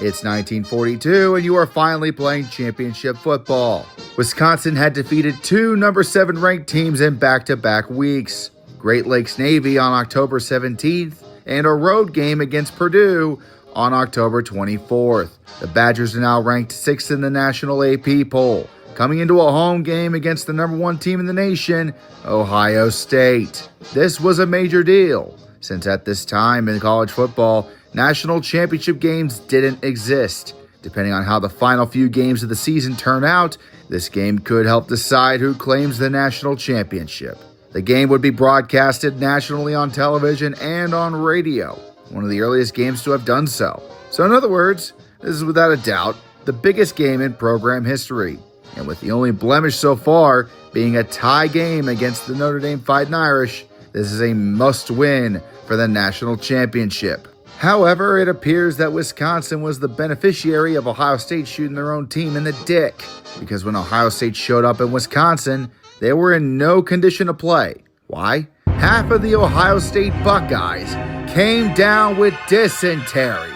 It's 1942 and you are finally playing championship football. Wisconsin had defeated two number 7 ranked teams in back-to-back weeks. Great Lakes Navy on October 17th and a road game against Purdue on October 24th. The Badgers are now ranked 6th in the national AP poll, coming into a home game against the number 1 team in the nation, Ohio State. This was a major deal, since at this time in college football, national championship games didn't exist. Depending on how the final few games of the season turn out, this game could help decide who claims the national championship. The game would be broadcasted nationally on television and on radio, one of the earliest games to have done so. So in other words, this is without a doubt the biggest game in program history, and with the only blemish so far being a tie game against the Notre Dame Fighting Irish, this is a must-win for the national championship. However, it appears that Wisconsin was the beneficiary of Ohio State shooting their own team in the dick, because when Ohio State showed up in Wisconsin, they were in no condition to play. Why? Half of the Ohio State Buckeyes came down with dysentery.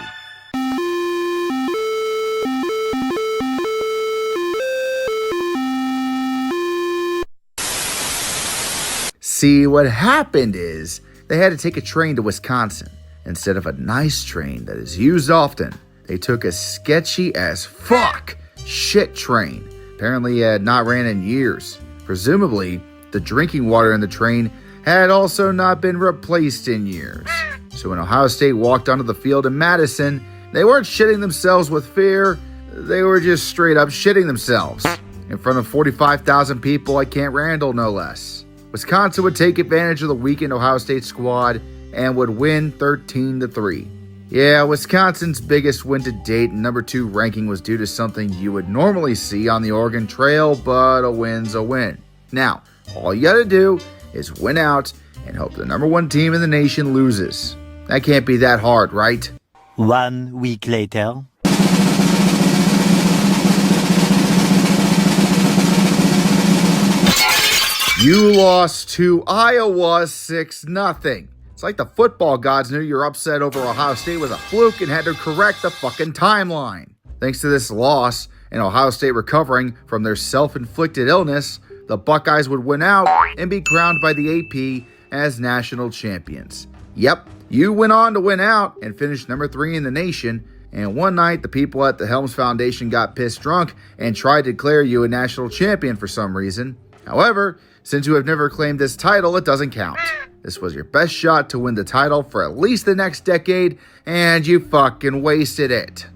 See, what happened is they had to take a train to Wisconsin. Instead of a nice train that is used often, they took a sketchy as fuck shit train. Apparently it had not ran in years. Presumably, the drinking water in the train had also not been replaced in years. So when Ohio State walked onto the field in Madison, they weren't shitting themselves with fear, they were just straight up shitting themselves. In front of 45,000 people at Camp Randall, no less. Wisconsin would take advantage of the weakened Ohio State squad and would win 13-3. Yeah, Wisconsin's biggest win to date and number 2 ranking was due to something you would normally see on the Oregon Trail, but a win's a win. Now, all you gotta do is win out and hope the number 1 team in the nation loses. That can't be that hard, right? 1 week later. You lost to Iowa 6-0. It's like the football gods knew your upset over Ohio State was a fluke and had to correct the fucking timeline. Thanks to this loss and Ohio State recovering from their self-inflicted illness, the Buckeyes would win out and be crowned by the AP as national champions. Yep, you went on to win out and finish number 3 in the nation, and one night the people at the Helms Foundation got pissed drunk and tried to declare you a national champion for some reason. However, since you have never claimed this title, it doesn't count. This was your best shot to win the title for at least the next decade, and you fucking wasted it.